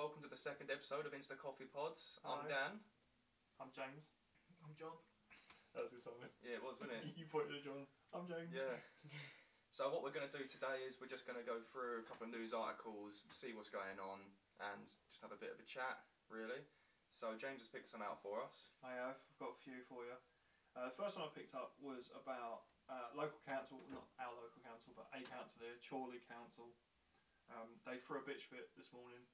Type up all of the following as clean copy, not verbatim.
welcome to the second episode of InstCoffeePods. I'm Hi. Dan. I'm James. I'm John. That was good timing. Yeah, it was, wasn't it? You pointed at John. I'm James. Yeah. So what we're going to do today is we're just going to go through a couple of news articles, see what's going on, and just have a bit of a chat, really. So James has picked some out for us. I have. I've got a few for you. The first one I picked up was about local council, not our local council, but a council here, Chorley Council. They threw a bitch fit this morning.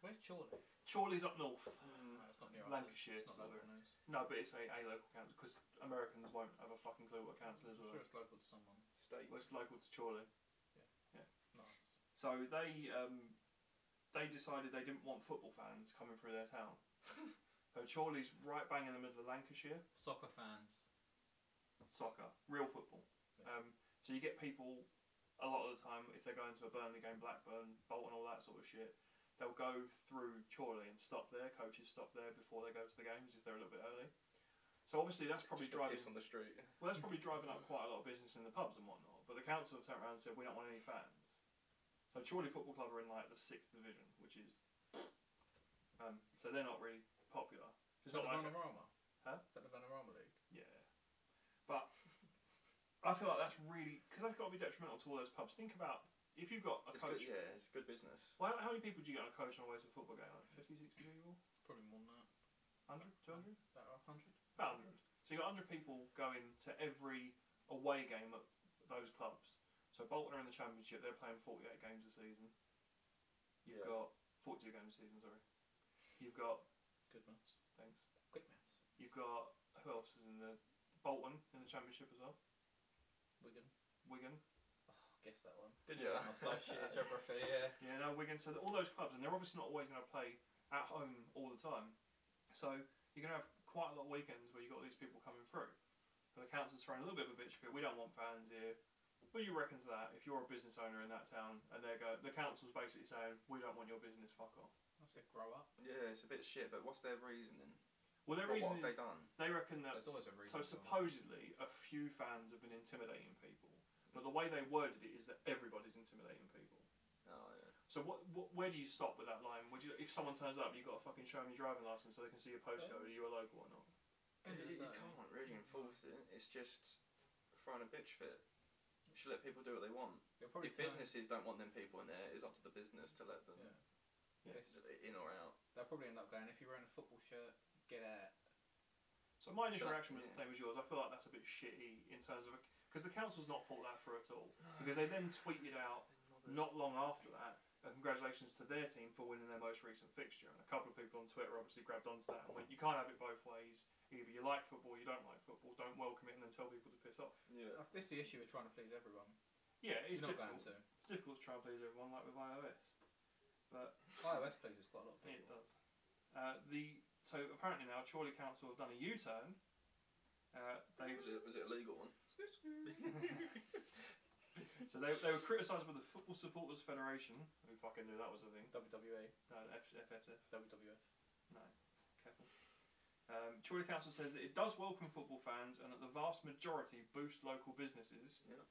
Where's Chorley? Chorley's up north. No, it's not near us. Lancashire. It's not local news. No, but it's a local council because Americans won't have a fucking clue what council is. I'm sure it's local to someone. State. Well, it's local to Chorley. Nice. So they decided they didn't want football fans coming through their town. So Chorley's right bang in the middle of Lancashire. Soccer fans. Soccer, real football. Yeah. So you get people a lot of the time if they're going to a Burnley game, Blackburn, Bolton, all that sort of shit. They'll go through Chorley and stop there. Coaches stop there before they go to the games if they're a little bit early. So obviously that's probably Just a driving piss on the street. Well, that's probably driving up quite a lot of business in the pubs and whatnot. But the council have turned around and said we don't want any fans. So Chorley Football Club are in like the 6th division, which is so they're not really popular. Is It's that not the like Vanarama? Huh? Is that the Vanarama League? yeah, but I feel like that's really because that's got to be detrimental to all those pubs. Think about if you've got a It's coach. good, yeah, it's good business. Well, how many people do you get on a coach on a way to a football game? Like 50, 60 people? Probably more than that. 100, 200? About 100? About 100. So you've got 100 people going to every away game at those clubs. So Bolton are in the Championship, they're playing 48 games a season. You've got 42 games a season, sorry. You've got, Good maths. thanks, Quick maths. you've got, who else is in the, Bolton in the Championship as well. Wigan. Wigan. Oh, guess that one. Did you? Associate geography, yeah. Yeah, no, Wigan. So all those clubs, and they're obviously not always going to play at home all the time. So you're going to have quite a lot of weekends where you've got these people coming through. So the council's throwing a little bit of a bitch fit. We don't want fans here. What do you reckon to that? If you're a business owner in that town, and the council's basically saying, we don't want your business, fuck off. I said grow up. Yeah, it's a bit shit, but what's their reasoning? Well, their What reason have they is done? they reckon that. There's always a reason. So supposedly, a few fans have been intimidating people, but the way they worded it is that everybody's intimidating people. Oh, yeah. So where do you stop with that line? Would you, if someone turns up, you've got to fucking show them your driving licence so they can see your postcode. Are you a local or not? End of the You day. can't really enforce it. It's just throwing a bitch fit. You should let people do what they want. You'll probably If turn- businesses don't want them people in there, it's up to the business to let them Yeah. Yes. in or out. They'll probably end up going, if you're wearing a football shirt, get out. So my initial But, reaction was the same as yours. I feel like that's a bit shitty in terms of because the council's not thought that through at all. Because they then tweeted out not long after that, congratulations to their team for winning their most recent fixture. And a couple of people on Twitter obviously grabbed onto that and went, you can't have it both ways. Either you like football, you don't like football. Don't welcome it and then tell people to piss off. Yeah. This is the issue with trying to please everyone. Yeah, it's You're not difficult. going to. It's difficult to try and please everyone, like with iOS. But iOS pleases quite a lot of yeah, people. it does. So apparently now, Chorley Council have done a U-turn. Was it a legal one? So they were criticised by the Football Supporters Federation. Who fucking knew that was a thing? WWE. No, FSF. WWF. No, careful. Chorley Council says that it does welcome football fans and that the vast majority boost local businesses. Yeah.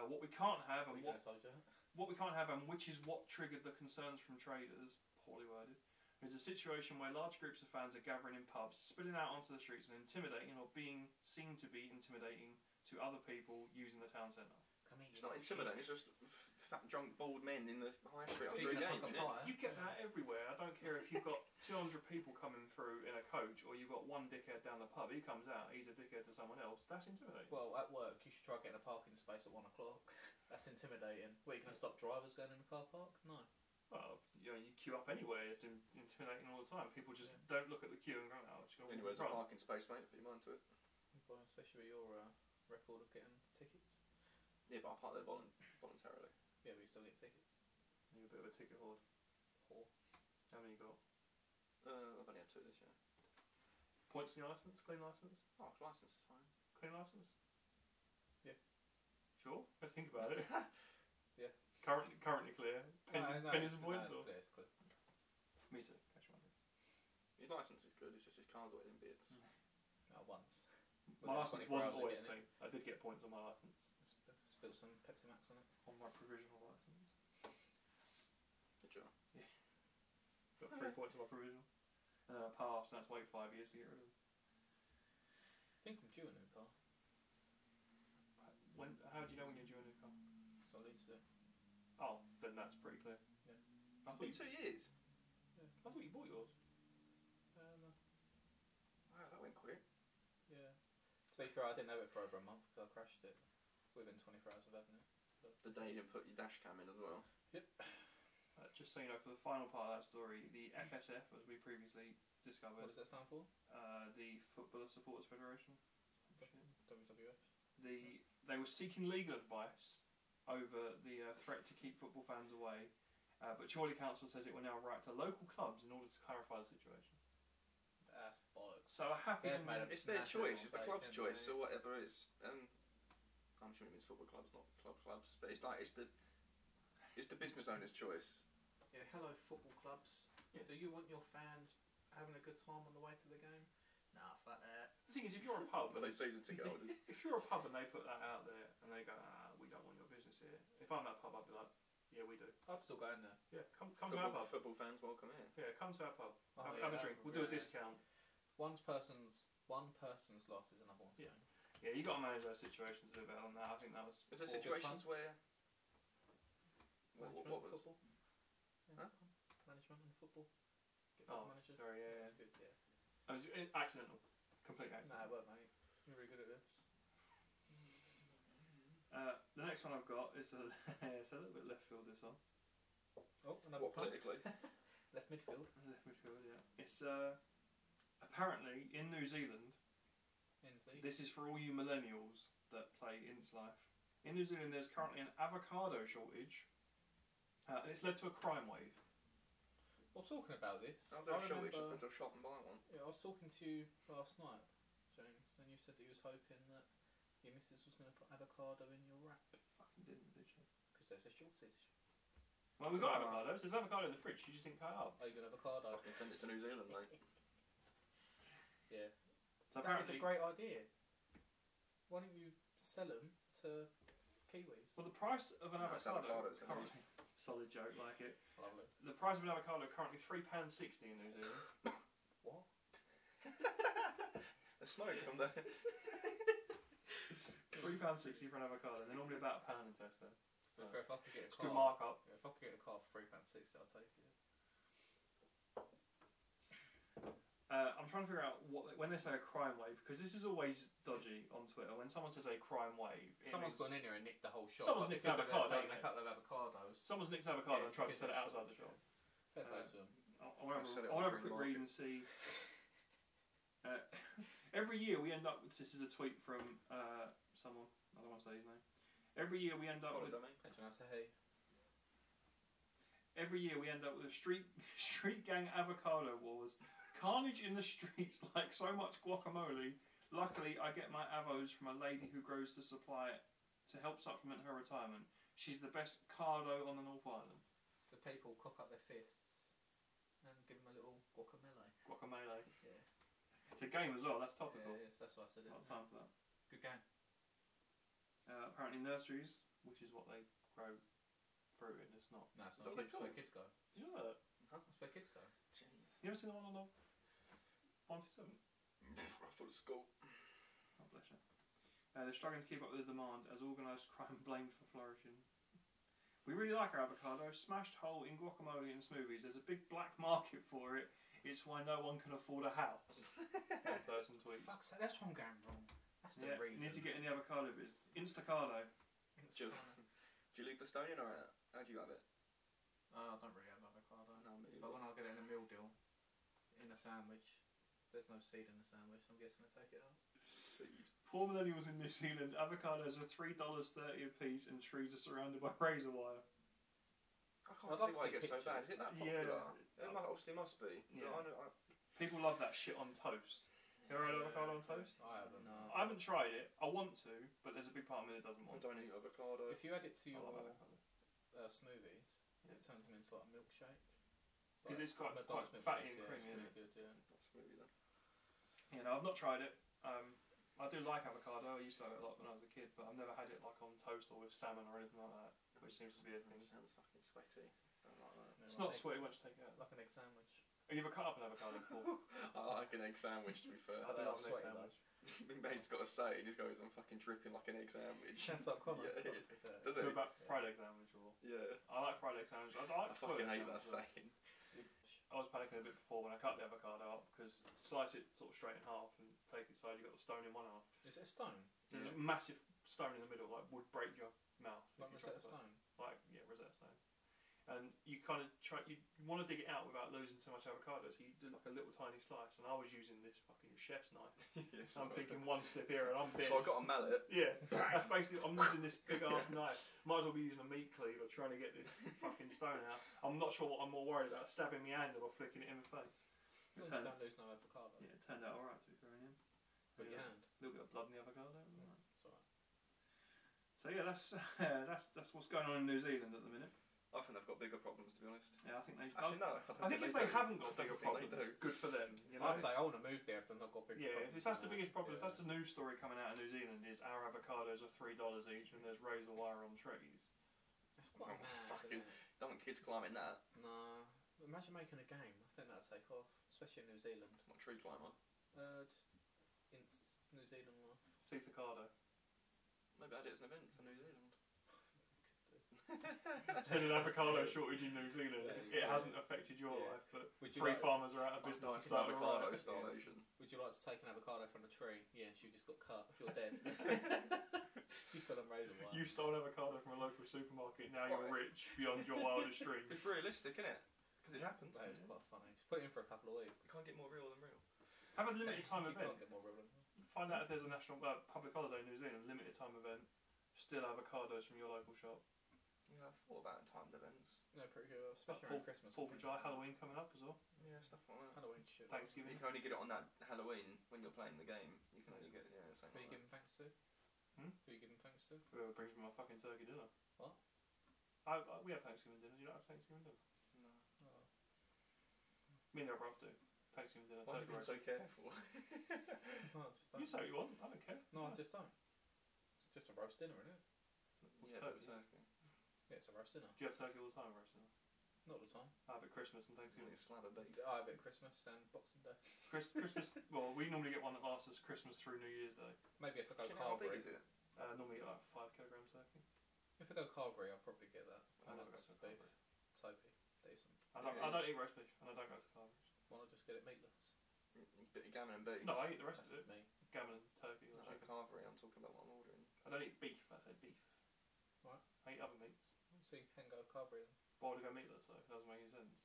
What we can't have and We can decide that. what we can't have and which is what triggered the concerns from traders, poorly worded, is a situation where large groups of fans are gathering in pubs, spilling out onto the streets and intimidating or being seen to be intimidating to other people using the town centre. Come here, It's not intimidating, it's just fat, drunk, bald men in the high street after a Eating a game, fucking isn't it? pie. You get that everywhere. I don't care if you've got 200 people coming through in a coach or you've got one dickhead down the pub. He comes out, he's a dickhead to someone else. That's intimidating. Well, at work, you should try getting a parking space at 1 o'clock. That's intimidating. What, you going to stop drivers going in the car park? No. Well, you know, you queue up anyway. It's intimidating all the time. People just don't look at the queue and go, "Oh, just go walk in Anyway, there's a front." parking space, mate, put your mind to it. Well, especially with your record of getting tickets. Yeah, but I park there voluntarily. Yeah, but you still get tickets. You're a bit of a ticket hoard. Poor. How many you got? I've only had 2 this year. Points in your licence? Clean licence? Oh, licence is fine. Clean licence? Yeah. Sure. Let's think about it. Yeah. Currently clear. Pennies and points? No, Or? it's clear, it's clear. Me too. Catch my His licence is good, it's just his car's always in bits. Once. My licence 24 wasn't hours always of clean. getting I did get points on my licence. Spilt some Pepsi Max on it. On my provisional licence. Good job. Got 3 3 points of my provisional. Pass, and that's wait 5 years to get rid of them. I think I'm due a new car. How do you know when you're due a new car? So I leased it. Oh, then that's pretty clear. Yeah. I thought In 2 years? I thought you bought yours. No. Wow, that went quick. Yeah. To be fair, I didn't have it for over a month because I crashed it within 24 hours of having it. The day you put your dash cam in as well. Yep. Just so you know, for the final part of that story, the FSF, as we previously discovered, What does that stand for? the Football Supporters Federation, WWF. they were seeking legal advice over the threat to keep football fans away, but Chorley Council says it will now write to local clubs in order to clarify the situation. That's bollocks. So a happy They've made a It's their massive choice. It's the mistake, club's haven't choice, they? or whatever. It's I'm sure it means football clubs, not clubs. But it's like it's the business owner's choice. Yeah, hello football clubs. Yeah. Do you want your fans having a good time on the way to the game? Nah, fuck that. The thing is, if you're a pub, Well, they season ticket holders. if you're a pub and they put that out there and they go, we don't want your business here. If I'm that pub, I'd be like, yeah, we do. I'd still go in there. Yeah, come to our pub. Football fans, welcome here. Yeah, come to our pub. Oh, have a yeah, drink. We'll do a yeah. discount. One person's loss is another one's Yeah. gain. Yeah, you got to manage those situations a bit better than that. I think that was. Is there Or good situations where? What was? Football? Yeah, management and football. Get Oh, managers. sorry, yeah. That's good, yeah. It was accidental. Complete accident. Nah, well, mate. You're very good at this. The next one I've got is it's a little bit left field. This one. Oh, another What punt. politically? Left midfield. Left midfield, yeah. It's apparently in New Zealand. NZ. This is for all you millennials that play InstLife. In New Zealand, there's currently an avocado shortage, and it's led to a crime wave. Well, talking about this, I was there a shortage. remember- Just been to a shop and buy one. Yeah, I was talking to you last night, James, and you said that you was hoping that your missus was going to put avocado in your wrap Fucking didn't, did she? because there's a shortage. Well, we've got avocados. There's avocado in the fridge. She just didn't cut it up. Oh, you got avocado? Fucking send it to New Zealand, mate. Yeah. So That is apparently, a great idea. Why don't you sell them to Kiwis? well, the price of an No, it's avocado avocados, isn't it? currently, solid joke, like it. Lovely. The price of an avocado currently £3.60 in New Zealand. What? The smoke from there. £3.60 for an avocado. They're normally about £1 in Tesco. So if I could get a It's a car, good markup. yeah, if I could get a car for £3.60, I'll take it. I'm trying to figure out when they say a crime wave, because this is always dodgy on Twitter. When someone says a crime wave, Someone's gone in here and nicked the whole shop. Someone's but nicked because avocado, they've taken haven't a couple of avocados. someone's nicked an avocado Yeah, and tried to because sell it they're outside the shop. Fair play to them. I want Sell it to on have a the quick green read and see. Every year we end up with, this is a tweet from someone, I don't want to say his name. Every year we end up with Every year we end up with a street gang avocado wars. Carnage in the streets like so much guacamole. Luckily, I get my avos from a lady who grows to supply it to help supplement her retirement. She's the best cardo on the North Island. So people cock up their fists and give them a little guacamole. Guacamole. Yeah. It's a game as well, that's topical. Yeah, yes, that's why I said it. Not time for that. Good game. Apparently nurseries, which is what they grow fruit in, it's not. No, it's Is that not. what It's they where call kids go. Did you know that? That's where kids go. Jeez. You ever seen the one on the 127? I thought it was school. Oh, bless you. They're struggling to keep up with the demand as organised crime blamed for flourishing. We really like our avocado, smashed whole in guacamole and smoothies. There's a big black market for it. It's why no one can afford a house. One person tweets. Fuck's sake, that's one going wrong. That's the Yeah, you reason. need to get in the avocado biz. Instacado. Do you leave the stone in or how do you have it? I don't really have avocado. No, me But when I get it in a meal deal, in a sandwich, there's no seed in the sandwich, so I'm just going to take it out. Seed. Poor millennials in New Zealand, avocados are $3.30 a piece and trees are surrounded by razor wire. I can't I'd like see to why see it gets so bad. pictures. Is it that Yeah. popular? It obviously must be. Yeah. I People love that shit on toast. You ever had avocado on toast? I haven't. No. I haven't tried it. I want to, but there's a big part of me that doesn't want don't to. eat avocado. If you add it to I your love avocado. smoothies, Yeah. it turns them into like a milkshake. 'Cause it's quite McDonald's fatty milkshakes, and creamy, it's isn't really good, yeah. Smoothie then. You know, I've not tried it. I do like avocado. I used to have it a lot when I was a kid, but I've never had it like on toast or with salmon or anything like that, which seems to be a thing. Sounds fucking sweaty. Don't like that. Yeah, It's like not an egg- sweaty once you take it out. Like an egg sandwich. Have you ever cut up an avocado before? I like an egg sandwich, to be fair. I do love an egg sweaty, sandwich. My mate's got to say, he just goes, I'm fucking dripping like an egg sandwich. That's like common. Yeah, it is. Does Do it? about fried egg sandwich or? Yeah. I like fried egg sandwich. I like I fucking hate sandwich, that but saying. I was panicking a bit before when I cut the avocado up because slice it sort of straight in half and take it side. You got the stone in one half. Is it a stone? There's a massive stone in the middle, like would break your mouth. if Like you tried Rosetta to- Stone? Like Rosetta Stone. And you kind of try. You want to dig it out without losing so much avocado, so you do like a little tiny slice. And I was using this fucking chef's knife. Yeah, So I'm thinking one slip here and I'm dead. So I got a mallet. Yeah, that's basically. I'm using this big ass knife. Might as well be using a meat cleaver trying to get this fucking stone out. I'm not sure what I'm more worried about: stabbing my hand or flicking it in the face. You Turn- don't lose no avocado. Yeah, it turned out alright to be fair in him. But your hand. A little bit of blood in the avocado. It was alright. It's alright. So yeah, that's what's going on in New Zealand at the minute. I think they've got bigger problems, to be honest. Yeah, I think they. Actually, no. I think if they haven't got I bigger think they problems, do. good for them. You know. I'd say I want to move there if they've not got big Yeah, problems. if that's the now. biggest problem, if Yeah. that's the news story coming out of New Zealand is our avocados are $3 each and there's razor wire on trees. It's quite Oh, mad, fucking- isn't it? Don't want kids climbing that. No. Imagine making a game. I think that'd take off, especially in New Zealand. What, tree climber? Just New Zealand life. Cicicado. Maybe I did as an event for New Zealand. There's an avocado shortage in New Zealand. Yeah, It hasn't affected your Yeah. life, but Would you three like- farmers are out of business. Nice and starting a avocado riot. starvation. Would you like to take an avocado from the tree? Yes, you just got cut. You're dead. You fell on razor wire. You stole an avocado from a local supermarket. Now you're What? rich beyond your wildest dreams. It's realistic, isn't it? Because it happens. That is quite funny. Just put it in for a couple of weeks. You can't get more real than real. Have a limited time You event. can't get more real than that. Find out if there's a national public holiday in New Zealand. Limited time event. Still avocados from your local shop. Yeah, I've thought about timed events. No, pretty good. Especially Like around Christmas. 4th of July, Halloween coming up as well. Yeah, stuff like that. Halloween shit. Thanksgiving. You can only get it on that Halloween when you're playing the game. You can only get Who something are you like that. giving thanks to? Hmm? Who are you giving thanks to? Whoever brings me my fucking turkey dinner. What? We have Thanksgiving dinner. You don't have Thanksgiving dinner. No. Oh. Me and your brother do. Thanksgiving dinner. Why are you being turkey so careful? No, I just roast. You don't. say what you want. I don't care. No, I just don't. It's just a roast dinner, isn't it? Yeah, but turkey. Yeah, it's a roast dinner. Do you have turkey all the time, roast dinner? Not all the time. I have it Christmas and Give Thanksgiving. me a slab of beef. I have it at Christmas and Boxing Day. Christmas. Well, we normally get one that lasts us Christmas through New Year's Day. Maybe if I go Shit, how big carvery. is it? Normally get like 5 kilogram turkey. If I go carvery, I'll probably get that. I never like go to beef. Carvery. Toby. Decent. I don't eat roast beef and I don't go to Carvery. Why not just get it meatless? Bit of gammon and beef. No, I eat the rest That's of it. me. Gammon and turkey or No, chicken. carvery, I'm talking about what I'm ordering. I don't eat beef. I say beef. Right. I eat other meats. So you can go carvery then. Why would I go meatless though? It doesn't make any sense.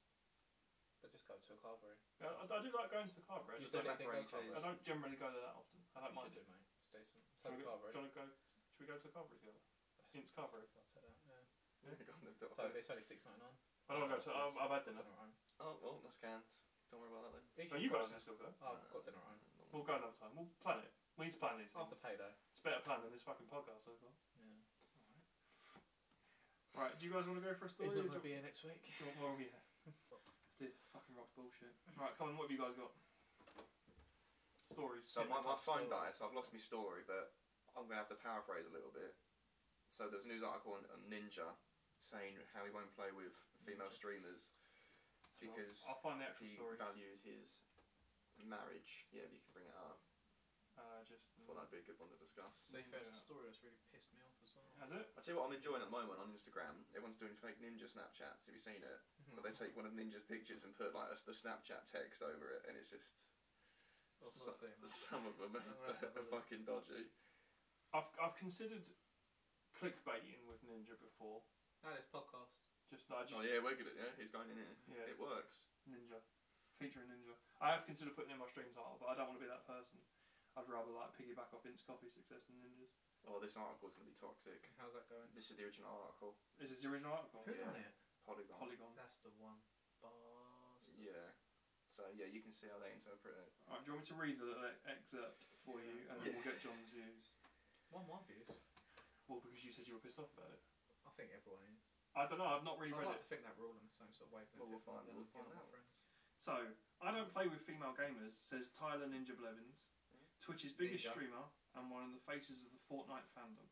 But just go to a carvery. I do like going to the Carvery. I You just said don't, you didn't go macaroni I cheese. carvery. don't generally go there that often. I don't You mind should it. do, mate. It's decent. Should Take we a go, carvery. should we go to the Carvery together? InstCoffee. I'll take that, yeah. Yeah, go on, they've got a So place. it's only $6.99. I don't go to. I've had dinner. at home. Oh, well, that's canned. Don't worry about that then. So you guys can still go. I've got dinner at home. We'll go another time. We'll plan it. We need to plan these things. After payday. It's better plan than this fucking podcast so far. Yeah. Right, do you guys want to go for a story? He's or not do going to be here next week. you want- well, yeah. Did fucking rock bullshit. Right, come on, what have you guys got? Stories. So Hit my me. phone story. died, so I've lost my story, but I'm going to have to paraphrase a little bit. So there's a news article on Ninja saying how he won't play with female streamers because I'll find the actual he story. values his marriage. Yeah, if you can bring it up. Just. I thought that'd be a good one to discuss. To be fair, it's Yeah. a story that's really pissed me off as well. Has it? I tell you what I'm enjoying at the moment on Instagram. Everyone's doing fake Ninja Snapchats. Have you seen it? But they take one of Ninja's pictures and put like the Snapchat text over it, and it's just some of them are fucking dodgy. I've considered clickbaiting with Ninja before. No, this podcast. Just Oh yeah, we're good at it. Yeah, he's going in here. Yeah. It works. Ninja, featuring Ninja. I have considered putting in my stream title, but I don't want to be that person. I'd rather like piggyback off InstCoffee success than Ninja's. Oh, this article's going to be toxic. How's that going? This is the original article. Is this the original article? Who Yeah. done it? Polygon. Polygon. That's the one. Bastards. Yeah. So yeah, you can see how they interpret it. Alright, do you want me to read a little excerpt for you, and then we'll get John's views? One views. Well, because you said you were pissed off about it. I think everyone is. I don't know. I've not really I'd read like it. to think that we're all on the same sort of wavelength. Well, we'll if not, find- then we'll you're find not my out. friends. So, I don't play with female gamers, says Tyler Ninja Blevins, Twitch's biggest Ninja. streamer and one of the faces of the Fortnite fandom.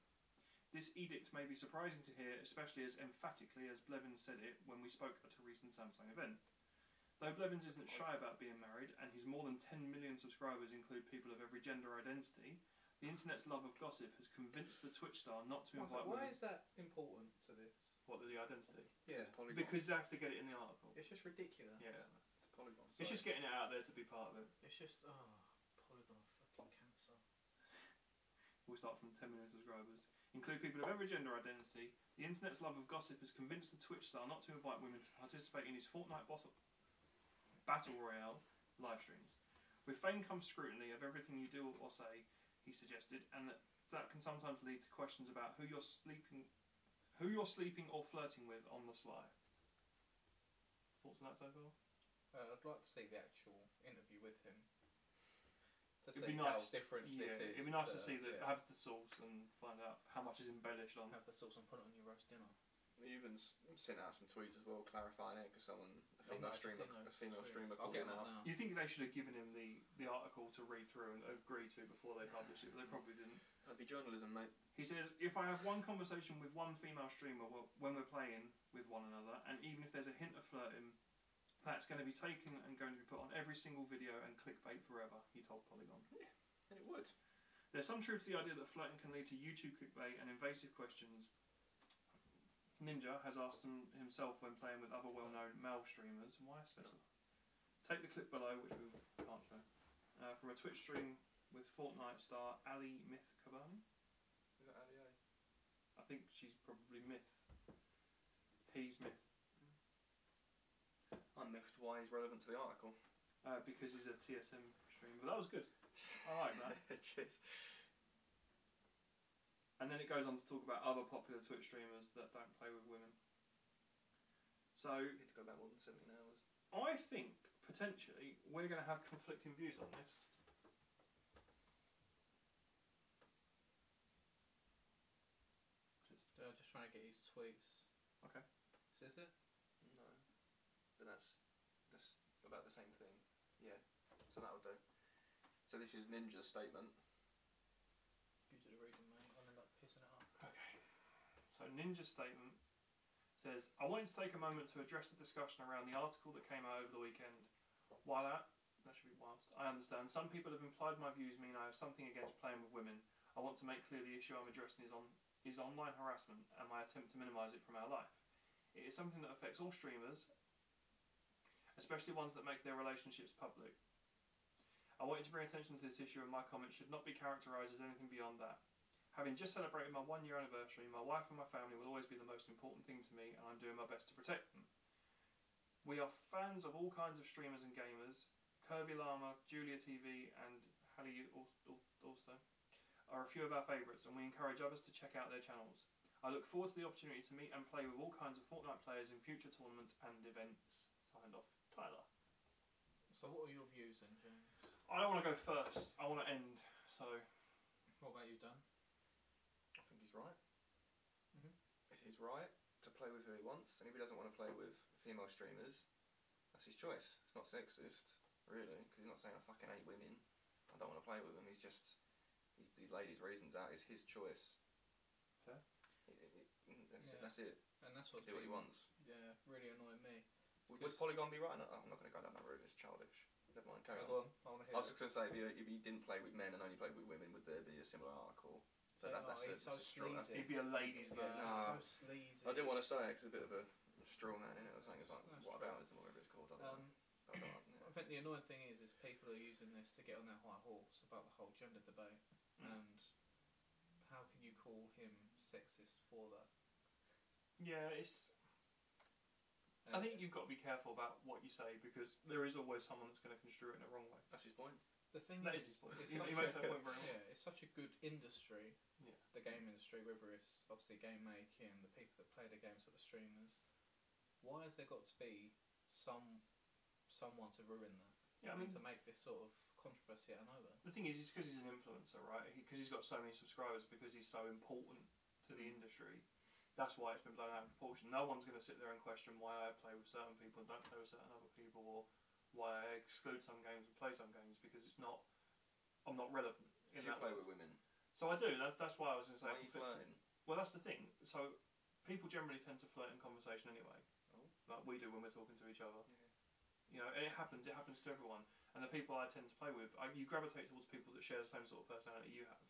This edict may be surprising to hear, especially as emphatically as Blevins said it when we spoke at a recent Samsung event. Though Blevins isn't shy about being married, and his more than 10 million subscribers include people of every gender identity, the internet's love of gossip has convinced the Twitch star not to invite Why women. is that important to this? What, the identity? Yeah. Because they have to get it in the article. It's just ridiculous. Yeah. It's Polygon. It's just getting it out there to be part of it. It's just, Polygon fucking cancer. We'll start from 10 million subscribers. Include people of every gender identity. The internet's love of gossip has convinced the Twitch star not to invite women to participate in his Fortnite Battle Royale live streams. With fame comes scrutiny of everything you do or say, he suggested, and that can sometimes lead to questions about who you're sleeping or flirting with on the sly. Thoughts on that so far? I'd like to see the actual interview with him. To It'd see be nice. how different this is. It'd be nice to see that, have the source and find out how much is embellished on. Have the sauce and put it on your roast dinner. He even sent out some tweets as well clarifying it because a female streamer I'll called get him him out. now. You think they should have given him the article to read through and agree to before they published it, but they probably didn't. That'd be journalism, mate. He says, if I have one conversation with one female streamer when we're playing with one another, and even if there's a hint of flirting, that's going to be taken and going to be put on every single video and clickbait forever, he told Polygon. Yeah, and it would. There's some truth to the idea that flirting can lead to YouTube clickbait and invasive questions. Ninja has asked himself when playing with other well-known male streamers. Why special? Take the clip below, which we can't show, from a Twitch stream with Fortnite star Ali Myth Kabani. Is that Ali A? I think she's probably Myth. He's Myth. I'm miffed why he's relevant to the article. Because he's a TSM stream. But that was good. I like that. Cheers. And then it goes on to talk about other popular Twitch streamers that don't play with women. So, You need to go back more than 17 hours. I think, potentially, we're going to have conflicting views on this. Just trying to get his tweets. Okay. Is this it? No. But that's about the same thing. Yeah. So that'll do. So this is Ninja's statement. You do the reading, mate. I'll end up pissing it up. Okay. So Ninja's statement says, I wanted to take a moment to address the discussion around the article that came out over the weekend. While that should be whilst, I understand some people have implied my views mean I have something against playing with women. I want to make clear the issue I'm addressing is online harassment and my attempt to minimise it from our life. It is something that affects all streamers, especially ones that make their relationships public. I wanted to bring attention to this issue, and my comments should not be characterised as anything beyond that. Having just celebrated my 1 year anniversary, my wife and my family will always be the most important thing to me, and I'm doing my best to protect them. We are fans of all kinds of streamers and gamers. Curvy Llama, Julia TV, and Hallie also are a few of our favourites, and we encourage others to check out their channels. I look forward to the opportunity to meet and play with all kinds of Fortnite players in future tournaments and events. Signed off, Tyler. So what are your views then, James? I don't want to go first. I want to end. So, What about you, Dan? I think he's right. Mhm. It's his right to play with who he wants, and if he doesn't want to play with female streamers, that's his choice. It's not sexist, really, because he's not saying I fucking hate women. I don't want to play with them. He's laid his reasons out. It's his choice. Fair. That's it. And that's what's Do what he wants. Yeah, really annoying me. Would Polygon be right? No, I'm not going to go down that route. It's childish. Never mind. Carry on. Go on. I want to hear I was just going to say, if you didn't play with men and only played with women, would there be a similar article? So he's so sleazy. he'd be a ladies' man. Nah. He's so sleazy. I didn't want to say it because it's a bit of a straw man in it. I was saying it's like, That's what true. about it or whatever it's called. I don't know. I think the annoying thing is people are using this to get on their high horse about the whole gender debate. And how can you call him sexist for that? Yeah, I think you've got to be careful about what you say, because there is always someone that's going to construe it in the wrong way. That's his point. The thing That is, is his point. it's He such makes a- that point very well. yeah, it's such a good industry. Yeah. The game industry, whether it's obviously game making, the people that play the games, that the streamers. Why has there got to be someone to ruin that? Yeah, I mean, to make this sort of controversy out of nowhere. the thing is, it's because he's an influencer, right? Because he's got so many subscribers, because he's so important to the industry. That's why it's been blown out of proportion. No one's going to sit there and question why I play with certain people and don't play with certain other people, or why I exclude some games and play some games, because I'm not relevant. Do you play with women? So I do. That's why I was going to say. Why are you flirting? Well, that's the thing. So people generally tend to flirt in conversation anyway. Oh. Like we do when we're talking to each other. Yeah. You know, and it happens to everyone. And the people I tend to play with, you gravitate towards people that share the same sort of personality you have.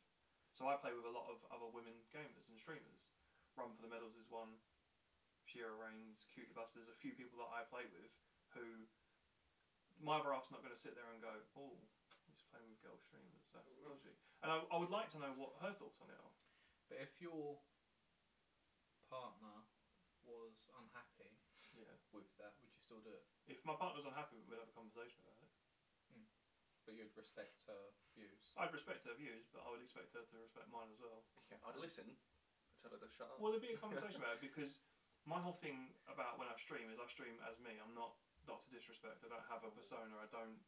So I play with a lot of other women gamers and streamers. Run for the Medals is one. Shira Reigns, Cutie Bus. There's a few people that I play with who my other half's not going to sit there and go, oh, he's playing with girl streamers. That's dodgy. And I would like to know what her thoughts on it are. But if your partner was unhappy with that, would you still do it? If my partner was unhappy, we'd have a conversation about it. But you'd respect her views? I'd respect her views, but I would expect her to respect mine as well. Yeah, I'd listen. I'd tell her to shut up. Well, there'd be a conversation about it, because my whole thing about when I stream is I stream as me. I'm not Dr. Disrespect. I don't have a persona. I don't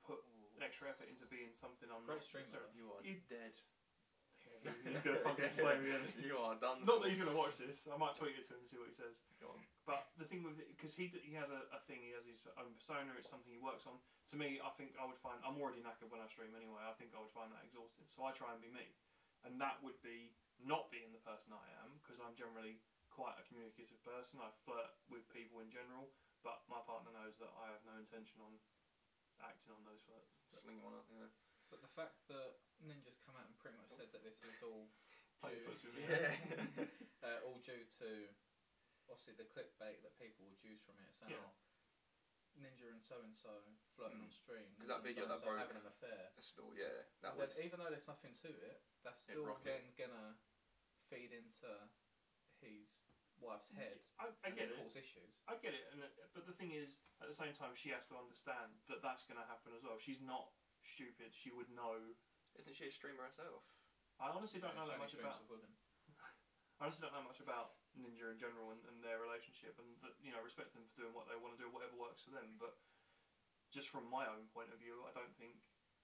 put extra effort into being something I'm Great not. streamer. You are dead. He's going to fucking slay me. You are done. Not that he's going to watch this. I might tweet it to him and see what he says. Go on. But the thing with it, because he has a thing, he has his own persona, it's something he works on. To me, I think I would find, I'm already knackered when I stream anyway, I think I would find that exhausting. So I try and be me. And that would be not being the person I am, because I'm generally quite a communicative person. I flirt with people in general, but my partner knows that I have no intention on acting on those flirts. Sling one up, yeah. But the fact that Ninja's come out and pretty much said that this is all all due to obviously the clickbait that people would use from it, saying, Ninja and so flirting on stream. Because that video that broke, having an affair. Still, that was. was. Even though there's nothing to it, that's still gonna feed into his wife's head. I get it. Cause issues. I get it, but the thing is, at the same time, she has to understand that that's going to happen as well. She's not stupid. She would know. Isn't she a streamer herself? I honestly don't know that much about. Women. I honestly don't know much about Ninja in general and their relationship, and respect them for doing what they want to do, whatever works for them. But just from my own point of view, I don't think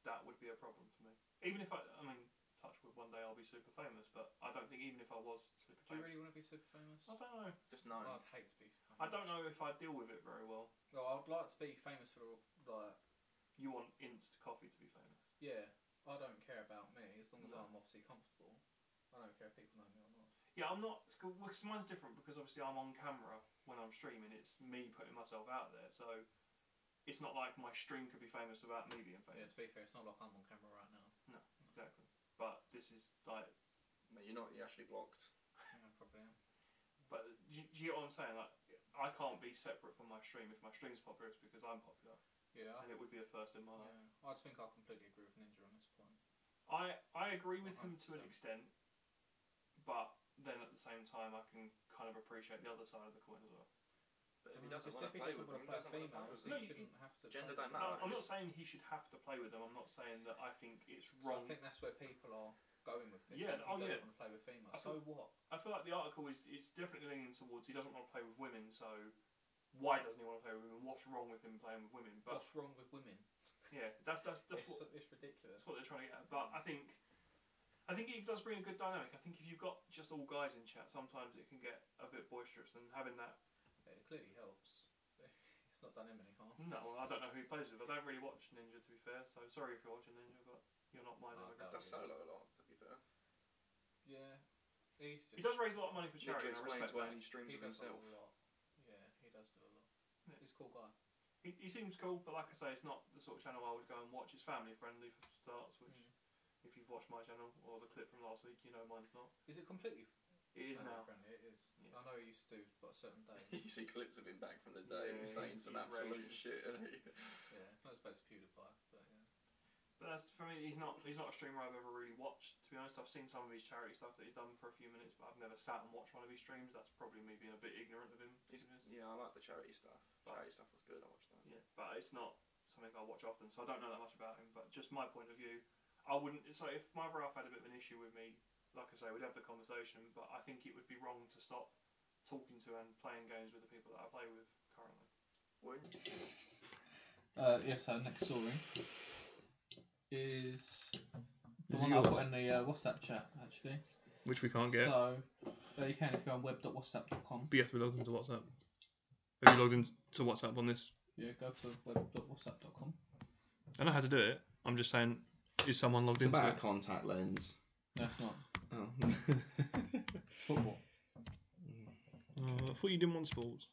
that would be a problem for me. Even if I mean, touch wood, one day I'll be super famous, but I don't think even if I was super famous. Do you really want to be super famous? I don't know. Just no. I'd hate to be famous. I don't know if I deal with it very well. Well, I'd like to be famous for like. You want InstCoffee to be famous? Yeah, I don't care about me as long as I'm obviously comfortable. I don't care if people know me or not. Yeah, I'm not. Because mine's different because obviously I'm on camera when I'm streaming. It's me putting myself out there, so it's not like my stream could be famous without me being famous. Yeah, to be fair, it's not like I'm on camera right now. No, exactly. But this is like. No, you're not. You're actually blocked. Yeah, I probably am. But do you get what I'm saying? Like, I can't be separate from my stream. If my stream's popular, it's because I'm popular. Yeah. And it would be a first in my life. I just think I completely agree with Ninja on this point. I agree with 100%. him to an extent, but then at the same time I can kind of appreciate the other side of the coin as well. But if he doesn't want to play with them, females, he shouldn't have to. Gender don't No, matter. I'm not saying he should have to play with them. I'm not saying that I think it's wrong. So I think that's where people are going with this. Yeah, he doesn't want to play with females. So what? I feel like the article is definitely leaning towards he doesn't want to play with women, so why doesn't he want to play with women? What's wrong with him playing with women? But what's wrong with women? Yeah, that's it's ridiculous. That's what they're trying to get at. But I think it does bring a good dynamic. I think if you've got just all guys in chat, sometimes it can get a bit boisterous, and having that. It clearly helps. It's not done him any harm. No, I don't know who he plays with. I don't really watch Ninja, to be fair. So sorry if you're watching Ninja, but you're not my demographic. Does solo a lot, to be fair. Yeah, he does raise a lot of money for charity. Ninja explains why he streams of himself. Yeah, he does do a lot. Yeah. He's a cool guy. He seems cool, but like I say, it's not the sort of channel I would go and watch. It's family friendly for starts, which if you've watched my channel or the clip from last week, you know mine's not. Is it completely? It is now. Friendly. It is. Yeah. I know he used to, but a certain day. You see clips of him back from the day, and he's saying some absolute shit. Yeah, not as bad as PewDiePie, but yeah. But that's for me. He's not a streamer I've ever really watched. To be honest, I've seen some of his charity stuff that he's done for a few minutes, but I've never sat and watched one of his streams. That's probably me being a bit ignorant of him. Yeah, I like the charity stuff. Charity stuff was good. I watched that. Yeah, but it's not something I watch often, so I don't know that much about him. But just my point of view, I wouldn't. So if my brother had a bit of an issue with me, like I say, we'd have the conversation. But I think it would be wrong to stop talking to and playing games with the people that I play with currently. Would? So next story is the one I put in the WhatsApp chat actually, which we can't get. So you can if you go on web.whatsapp.com. But you have to be logged into WhatsApp. Have you logged into WhatsApp on this? Yeah, go to web.whatsapp.com. I know how to do it. I'm just saying, is someone logged into it? It's about a contact lens. No, it's not. Oh. Football. I thought you didn't want sports.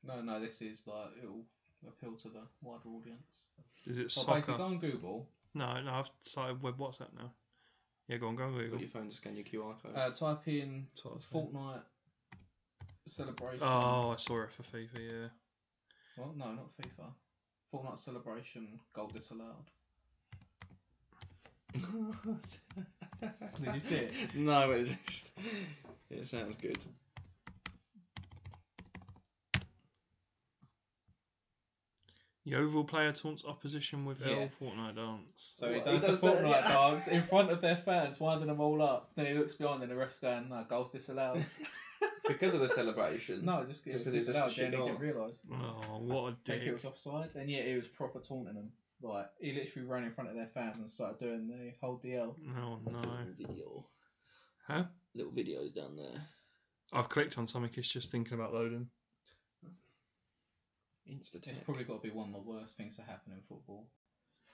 No, this is like it'll appeal to the wider audience. Is it So basically, soccer? go on Google. No, I've started with WhatsApp now. Yeah, go on Google. Put your phone to scan your QR code. Type in Sort of thing. Fortnite celebration. Oh, I saw it for FIFA. Yeah. Well, no, not FIFA. Fortnite celebration goal disallowed. Did you see it? No, but it sounds good. Yeovil player taunts opposition with Yeah. L Fortnite dance. So he What, does he the does that, Fortnite yeah. dance in front of their fans, winding them all up. Then he looks behind and the ref's going, no, goal's disallowed. Because of the celebration. No, just Just 'cause because it's disallowed. just a Yeah, and he shit didn't realise. Oh, what a I think dick. it was offside, and yet he was proper taunting them. Like, he literally ran in front of their fans and started doing the whole DL. Oh no. Video. Huh? Little videos down there. I've clicked on something. It's just thinking about loading. It's InstCoffee. probably got to be one of the worst things to happen in football.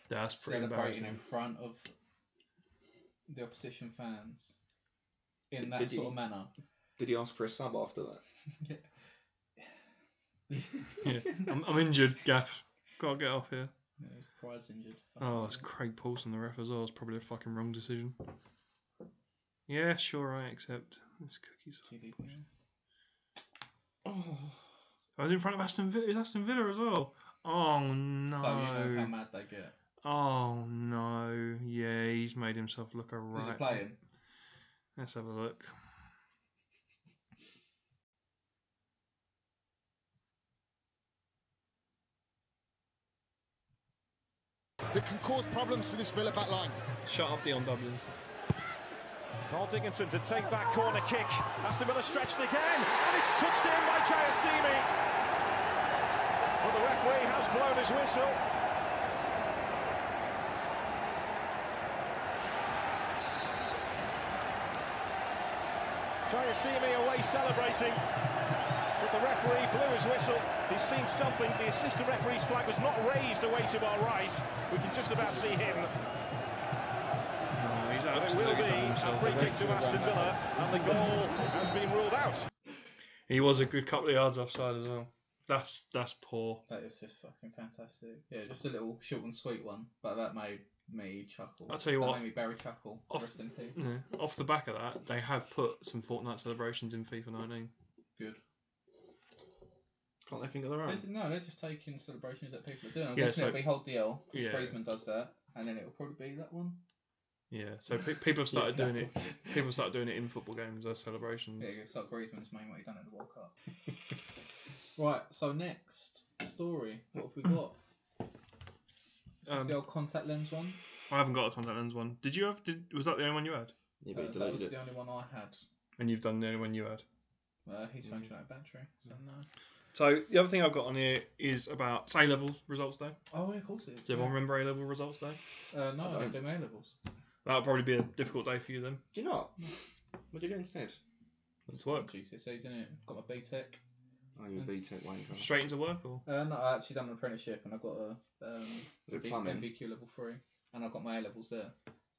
That's pretty Celebrating embarrassing. in front of the opposition fans in Did- that did sort he- of manner. Did he ask for a sub after that? Yeah. I'm injured, Gaff. Gotta get off here. Yeah, his pride's injured. Oh, it's Craig Paulson, the ref as well. It's probably a fucking wrong decision. Yeah, sure, I accept. This cookies. GDP. Oh. I was in front of Aston Villa. It's Aston Villa as well. Oh no. So you know how mad they get. Oh no. Yeah, he's made himself look a right. Is he playing? Let's have a look. That can cause problems to this Villa back line. Shut up, Dion Dublin. Carl Dickinson to take that corner kick. Aston Villa stretched again, and it's touched in by Jayasimi. But the referee has blown his whistle. Jayasimi away celebrating, but the referee blew his whistle. He's seen something. The assistant referee's flag was not raised away to our right. We can just about see him. No, he's But it absolutely will be done a himself free a kick to victory Aston around Villa, that. and the goal has been ruled out. He was a good couple of yards offside as well. That's poor. That is just fucking fantastic. Yeah, just a little short and sweet one, but that made me chuckle. I'll tell you that what. made me Barry chuckle. Off- Rest in peace. Yeah. Off the back of that, they have put some Fortnite celebrations in FIFA 19. Good. Can't they think of their own? No, they're just taking celebrations that people are doing. I'm Yeah, guessing so- it'll be whole DL. Yeah. Griezmann does that, and then it'll probably be that one. Yeah, so people have started Yeah, doing it. People started doing it in football games as celebrations. Yeah, it's like Griezmann's main what he done in the World Cup. Right, so next story. What have we got? Is this the old contact lens one? I haven't got a contact lens one. Did you have? Was that the only one you had? Yeah, but he That was deleted it. the only one I had. And you've done the only one you had. He's functioning out of battery, so no. So the other thing I've got on here is about A level results day. Oh, yeah, of course it is. Does everyone remember A level results day? No, I don't. don't do my A-levels. That'll probably be a difficult day for you then. Do you not? What do you do instead? It's work. GCSEs, innit? Got my BTEC. Oh, you're a BTEC wanker. Straight into work or? No, I actually done an apprenticeship and I got a Is it plumbing? MVQ level 3, and I got my A-levels there.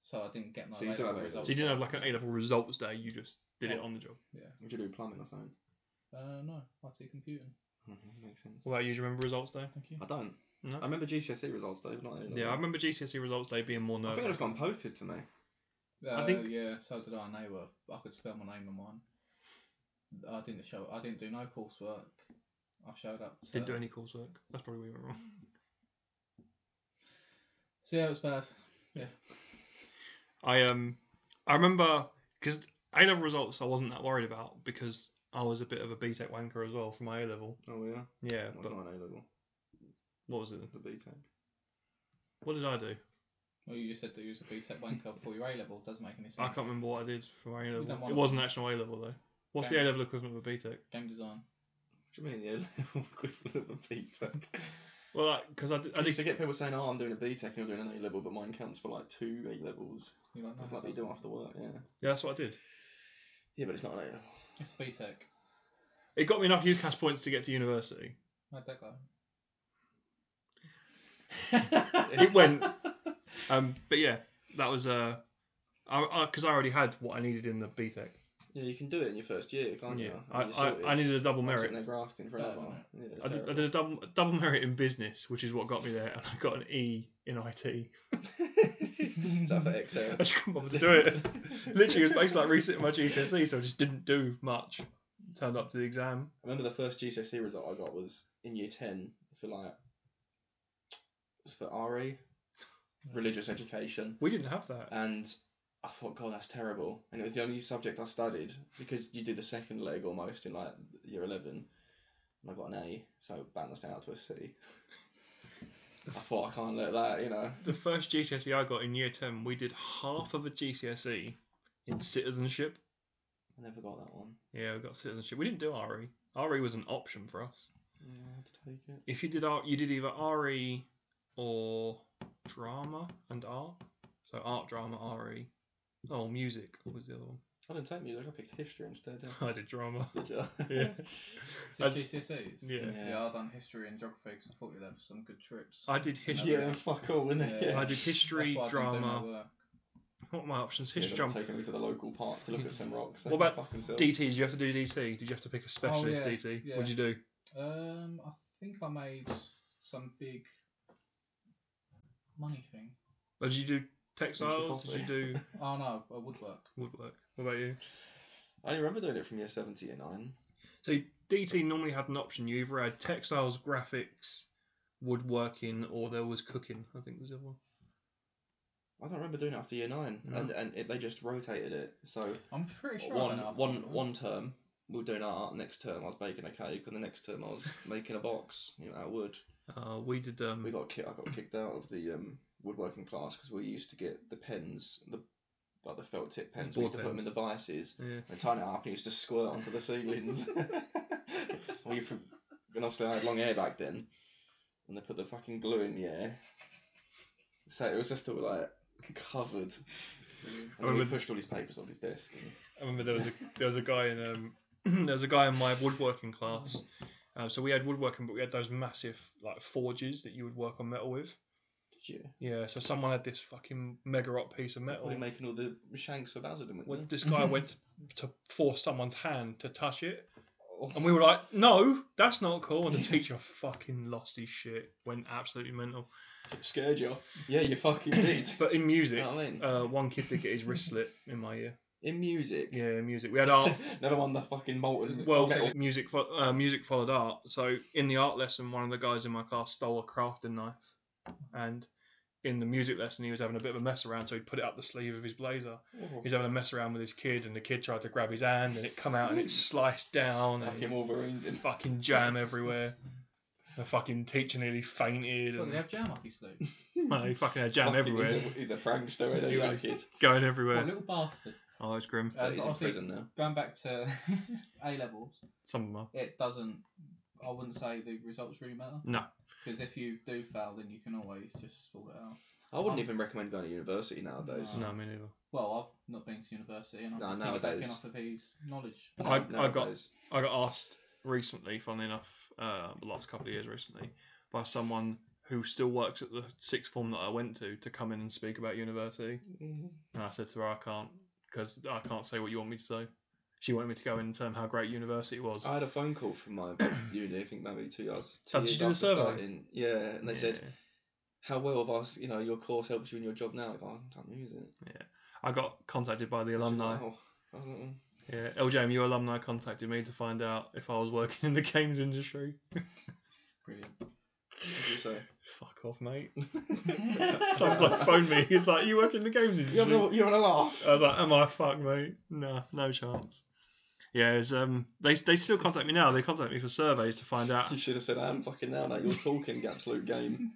So I didn't get my So you do A-level have results. So you didn't have like an A level results day. You just did it Oh. on the job. Would you do plumbing or something? No, IT computing. Makes sense. What about you? Do you remember results day? Thank you. I don't. No. I remember GCSE results though, not A-level. Yeah, I remember GCSE results day being more I nervous. think it just got posted to me. I think- Yeah, so did I. And they were. I could spell my name on mine. I didn't do no coursework. I showed up. Didn't do any coursework. That's probably where you went wrong. So yeah, it was bad. I remember because A level results I wasn't that worried about because I was a bit of a BTEC wanker as well for my A level. Oh yeah. Yeah, What's but not an A-level? what was it? The BTEC. What did I do? Well, you just said that you was a BTEC wanker before your A-level. Doesn't make any sense. I can't remember what I did for my A done level. one It of wasn't them. actual A level though. What's Okay. the A level equivalent of BTEC? Game design. What do you mean the A-level equivalent of a BTEC? Well, because I I used to get people saying, "Oh, I'm doing a BTEC and you're doing an A-level, but mine counts for like 2 A-levels." You like It's like they do after work, yeah. yeah, that's what I did. Yeah, but it's not an A-level. It's BTEC. It got me enough UCAS points to get to university. How'd that go? It went. But yeah, that was because I already had what I needed in the BTEC. Yeah, you can do it in your first year, can't you? I needed a double merit. They're grafting forever. Yeah, I did a double merit in business, which is what got me there, and I got an E in IT. Is that for Excel? I just couldn't bother to do it. Literally, it was basically like resetting my GCSE, so I just didn't do much. Turned up to the exam. I remember the first GCSE result I got was in year 10 for RE, religious education. We didn't have that. And I thought, God, that's terrible. And it was the only subject I studied because you do the second leg almost in like year 11. And I got an A, so it balanced out to a C. I thought I can't let that, you know. The first GCSE I got in year 10, we did half of a GCSE in citizenship. I never got that one. Yeah, we got citizenship. We didn't do RE. RE was an option for us. Yeah, I had to take it. If you did you did either RE or drama and art. So art, drama, RE. Oh, music was the other one. I didn't take music. I picked history instead. I did drama. Did you? Yeah. GCSEs? Yeah. Yeah, I've done history and geography because I thought you'd have some good trips. I did history. Yeah, fuck all, wasn't it? Yeah. I did history, That's why I didn't do my drama. work. What are my options? Yeah, History, they're drama. taking me to the local park to look at some rocks. What about fucking selves. DT? Did you have to do DT? Did you have to pick a specialist yeah, DT? yeah. What did you do? I think I made some big money thing. Or did you do textiles? Did you do Oh no, woodwork. woodwork? What about you? I only remember doing it from year 7 to year 9. So DT normally had an option. You either had textiles, graphics, woodworking, or there was cooking. I think was the other one. I don't remember doing it after year 9, No. and they just rotated it. So I'm pretty sure I went after that. one term we were doing art. Next term I was baking a cake, and the next term I was making a box, out of wood. We did. I got kicked out of the woodworking class because we used to get the pens, the felt tip pens. We used to put them in the vices and tighten it up, and used to squirt onto the ceilings. And obviously I had long hair back then, and they put the fucking glue in the air, so it was just all like covered. And then we pushed all his papers off his desk. I remember there was a guy in there was a guy in my woodworking class. So we had woodworking, but we had those massive like forges that you would work on metal with. Did you? Yeah. So someone had this fucking mega hot piece of metal. Probably making all the shanks for Basildon. Well, this guy went to force someone's hand to touch it. And we were like, no, that's not cool. And the teacher fucking lost his shit, went absolutely mental. It scared you? Yeah, you fucking did. But in music, You know what I mean? one kid did get his wrist slit in my year. In music? Yeah, in music. We had art. Never mind the fucking molten Well, metal. music followed art. So in the art lesson, one of the guys in my class stole a crafting knife. And in the music lesson, he was having a bit of a mess around, so he'd put it up the sleeve of his blazer. He's having a mess around with his kid, and the kid tried to grab his hand, and it come out, and it sliced down, and Fucking Wolverine. and fucking jam everywhere. The fucking teacher nearly fainted. Well, And, they have jam up his sleeve. well, he fucking had jam everywhere. He's a prankster, isn't He he, that was kid? going What a everywhere. little bastard. Oh, it's grim. But he's in obviously, prison now. Going back to A levels, Some of them are. it doesn't. I wouldn't say the results really matter. No. Because if you do fail, then you can always just sort it out. I wouldn't even recommend going to university nowadays. No, me neither. Well, I've not been to university, and I'm nowadays. picking off of his knowledge. I got Nowadays. asked recently, funnily enough, the last couple of years recently, by someone who still works at the sixth form that I went to come in and speak about university. And I said to her, I can't, because I can't say what you want me to say. She wanted me to go in and tell them how great university was. I had a phone call from my uni, I think maybe 2 years. Oh, did you do the after survey? starting. Yeah, and they said, how well have us, your course helps you in your job now? I go, I don't use it. Yeah. I got contacted by the alumni. Wow. I don't know. Yeah, LJM, your alumni contacted me to find out if I was working in the games industry. Brilliant. What did you say? Fuck off, mate. Some bloke phoned me. He's like, you work in the games industry? You want to laugh? I was like, am I fucked, mate? Nah, no chance. Yeah, it was, they still contact me now. They contact me for surveys to find out. You should have said, I am fucking now, mate. You're talking, you absolute game.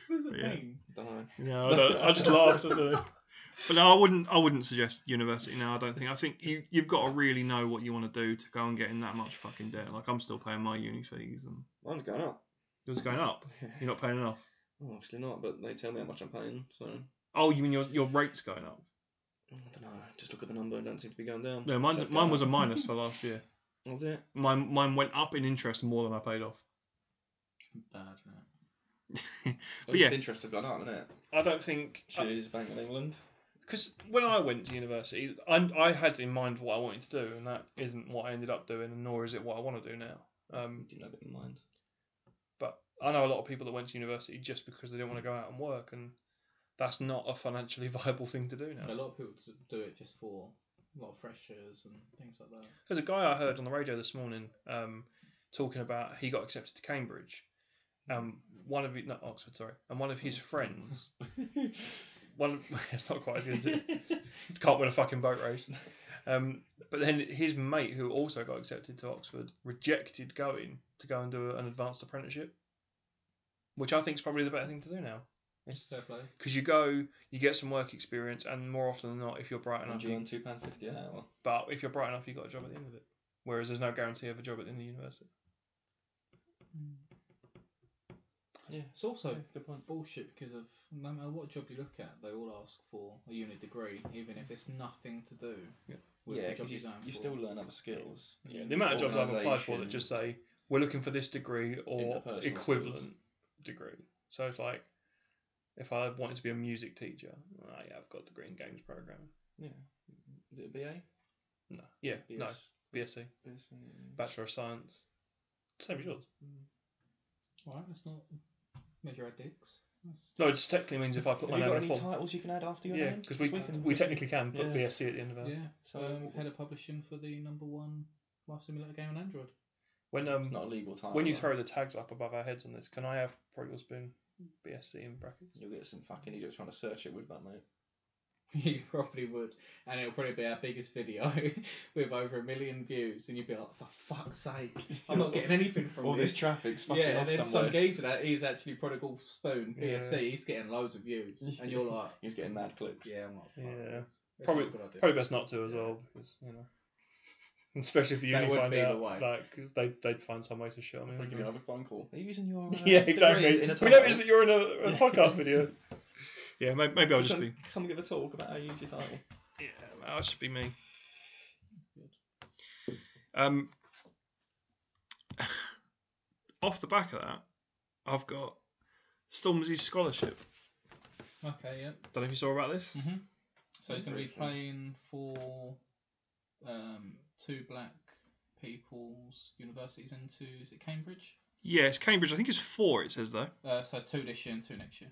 What does it Yeah. mean? Don't know. No, I just laughed. I don't know. But no, I wouldn't suggest university now. I don't think. I think you've got to really know what you want to do to go and get in that much fucking debt. Like I'm still paying my uni fees and Mine's going up. yours is going up. You're not paying enough. Well, obviously not, but they tell me how much I'm paying, so Oh, you mean your rate's going up? I don't know. Just look at the number and don't seem to be going down. No, So it's mine going was a up. minus for last year. Was it? Mine went up in interest more than I paid off. Bad, man. But yeah, Interest have gone up, isn't it? I don't think. Cheers, Bank of England. Because when I went to university, I had in mind what I wanted to do, and that isn't what I ended up doing, and nor is it what I want to do now. Didn't have it in mind. But I know a lot of people that went to university just because they didn't want to go out and work, and that's not a financially viable thing to do now. A lot of people do it just for a lot of freshers and things like that. There's a guy I heard on the radio this morning talking about he got accepted to Cambridge. Not Oxford, sorry. And one of his friends, it's not quite as good as it. Can't win a fucking boat race. But then his mate, who also got accepted to Oxford, rejected going to go and do an advanced apprenticeship, which I think is probably the better thing to do now. Fair play. Because you go, you get some work experience, and more often than not, if you're bright enough, And you earn £2.50 an hour. But if you're bright enough, you got a job at the end of it. Whereas there's no guarantee of a job at the end of university. Yeah, it's also bullshit because of no matter what job you look at, they all ask for a uni degree, even if it's nothing to do with the job you're going you for. still learn other skills. Yeah, the amount of jobs I've applied for that just say we're looking for this degree or equivalent degree. So it's like if I wanted to be a music teacher, I've got a degree in games programming. Yeah. Is it a BA? No. Yeah. BS. No. BSc. Bachelor of Science. Same as yours. Alright, let's not measure our dicks. No, it just technically means if I put my name Have in you a got any form. titles you can add after your Yeah, name? because we technically can put BSc at the end of ours. Yeah. So Head of publishing for the #1 life simulator game on Android. When it's not a legal title. when you throw the tags up above our heads on this, can I have Prayr Spoon BSc in brackets? You'll get some fucking idiots trying to search it with that, mate. You probably would, and it'll probably be our biggest video with over 1 million views, and you'd be like, for fuck's sake, I'm not getting anything from all this. this traffic's fucking Yeah, off and then somewhere. some geezer that he's actually Prodigal Spoon BSc, Yeah. he's getting loads of views, and you're like, He's getting mad clicks. yeah, I'm like, fuck Yeah. this. It's Probably not a good idea. probably best not to as well, because especially if the That uni would find be the out, way. like, because they'd find some way to shit on me. I'll give you another phone call. Are you using your Yeah, exactly. degrees in a We title? noticed that you're in a podcast video. Yeah, maybe I'll just be. Come give a talk about how you use your title. Yeah, that'll just be me. Off the back of that, I've got Stormzy's scholarship. Okay, yeah. Don't know if you saw about this. Mm-hmm. So he's going to be Briefly. playing for 2 black people's universities into, is it Cambridge? Yeah, it's Cambridge. I think it's 4. It says though. So 2 this year and 2 next year.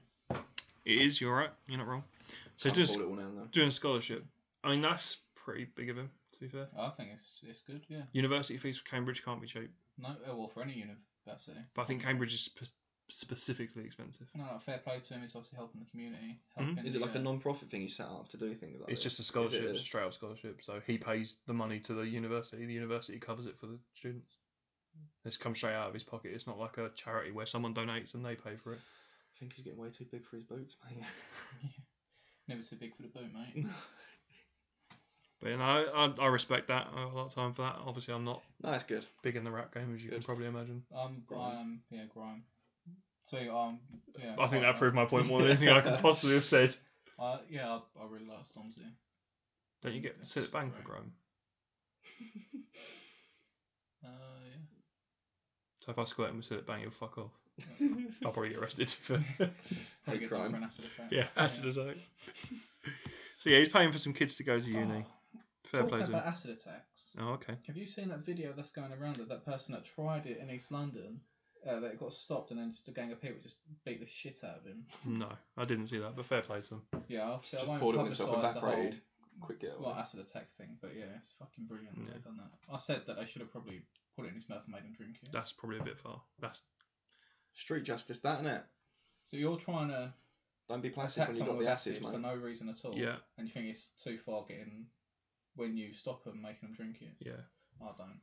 It is. You're right. You're not wrong. So Can't he's call it all now, though. doing a scholarship. I mean, that's pretty big of him, to be fair. I think it's good, yeah. University fees for Cambridge can't be cheap, No, well, for any university. but I think Cambridge is specifically expensive. No, fair play to him. He's obviously helping the community. Mhm. Helping Is it like a the, non-profit thing you set up to do things like It's this? just a scholarship, Is it it's a straight up scholarship. So he pays the money to the university covers it for the students. It's come straight out of his pocket. It's not like a charity where someone donates and they pay for it. I think he's getting way too big for his boots, mate. Never too big for the boot, mate. But you know, I respect that. I have a lot of time for that. Obviously, I'm not No, that's good. big in the rap game, as you can Good. probably imagine. Grime. So yeah. I think that proved my point more than anything I could possibly have said. I really like Stormzy. Don't you get sit at bang for grime? Yeah. So if I squirt him with sit at bang, he'll fuck off. Yeah. I'll probably get arrested for Probably get crime. for an acid attack. yeah, acid attack. So yeah, he's paying for some kids to go to uni. Fair play Talking to him. about acid attacks. Oh, okay. Have you seen that video that's going around of that person that tried it in East London? That got stopped and then just a gang of people just beat the shit out of him. No, I didn't see that, but fair play to him. Yeah, obviously Just I won't poured it on himself, publicise the whole evaporated. Quick getaway. acid attack thing, but yeah, it's fucking brilliant that Yeah. they've done that. I said that they should have probably put it in his mouth and made him drink it. That's probably a bit far. That's Street justice, that, innit? So you're trying to Don't be plastic attack when you got someone the with acid, acid mate. for no reason at all, yeah, and you think it's too far getting when you stop them making them drink it. yeah. I don't.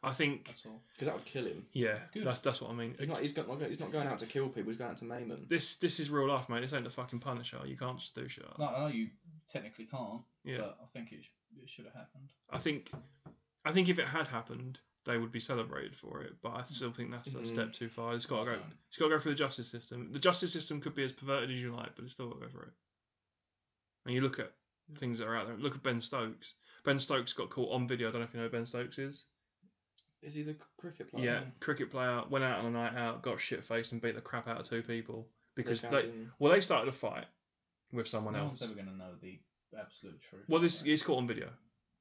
I think That's all. Because that would kill him. yeah, Good. that's what I mean. He's not going out to kill people. He's going out to maim them. This is real life, mate. This ain't the fucking Punisher. You can't just do shit. Like No, that. I know you technically can't, Yeah, but I think it should have happened. I think if it had happened, they would be celebrated for it. But I still think that's a step too far. It's got to go. Right. It's got to go through the justice system. The justice system could be as perverted as you like, but it's still got to go through it. And you look at things that are out there. Look at Ben Stokes. Ben Stokes got caught on video. I don't know if you know who Ben Stokes is. Is he the cricket player? Yeah, cricket player went out on a night out, got shit faced, and beat the crap out of 2 people because found him- they started a fight with someone No else. one's ever going to know the absolute truth. Well, it's caught on video.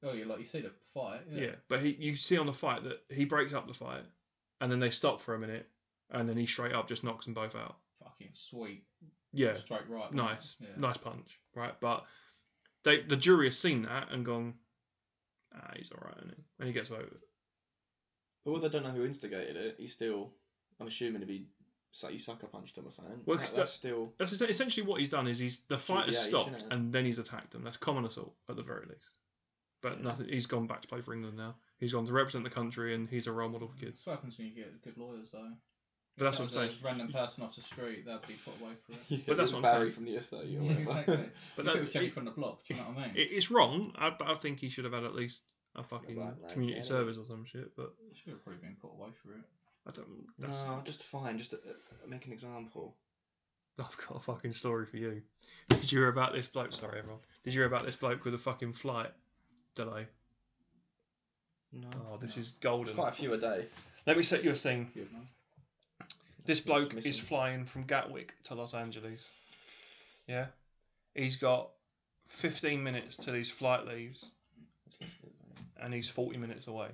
Oh, yeah, like you see the fight. Yeah, but you see on the fight that he breaks up the fight, and then they stop for a minute, and then he straight up just knocks them both out. Fucking sweet. Yeah, Straight right. nice, Yeah. nice punch, right? But the jury has seen that and gone, he's all right, isn't he? And he gets away with it. But well, they don't know who instigated it. He's still, I'm assuming if he sucker punched him or something. Well, that's still. That's essentially what he's done. Is the fight has GBH, stopped innit? and then he's attacked them. That's common assault at the very least. But nothing. He's gone back to play for England now. He's gone to represent the country and he's a role model for kids. That's what happens when you get good lawyers, though. But that's what I'm saying. A random person off the street, that'd be put away for it. Yeah, But that's what I'm Barry saying. from the estate or Yeah, whatever. exactly. But If it was Jenny from the block, do you know what I mean? It's wrong. I think he should have had at least a fucking Right, community yeah. service or some shit. But It should have probably been put away for it. I don't. That's, No, just fine. Just make an example. I've got a fucking story for you. Did you hear about this bloke? Sorry, everyone. Did you hear about this bloke with a fucking flight delay? No. Oh, this is There's golden. quite a few a day. Let me set you a scene. Good, man. This bloke Missing. is flying from Gatwick to Los Angeles. Yeah? He's got 15 minutes till his flight leaves, and he's 40 minutes away.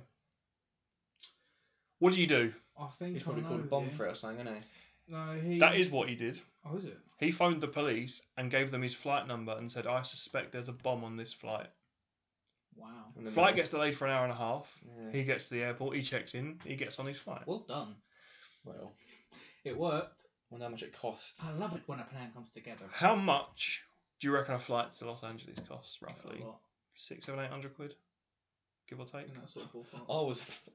What do you do? I think He's probably I called a know bomb this. threat or something, isn't he? No, he. That is what he did. Oh, is it? He phoned the police and gave them his flight number and said, I suspect there's a bomb on this flight. Wow. And then Flight gets delayed for an hour and a half. Yeah. He gets to the airport, he checks in, he gets on his flight. Well done. Well, It worked. wonder how much it costs. I love it when a plan comes together. How much do you reckon a flight to Los Angeles costs, roughly? A lot. 600, 700, 800 quid? Give or take? In that sort of ballpark.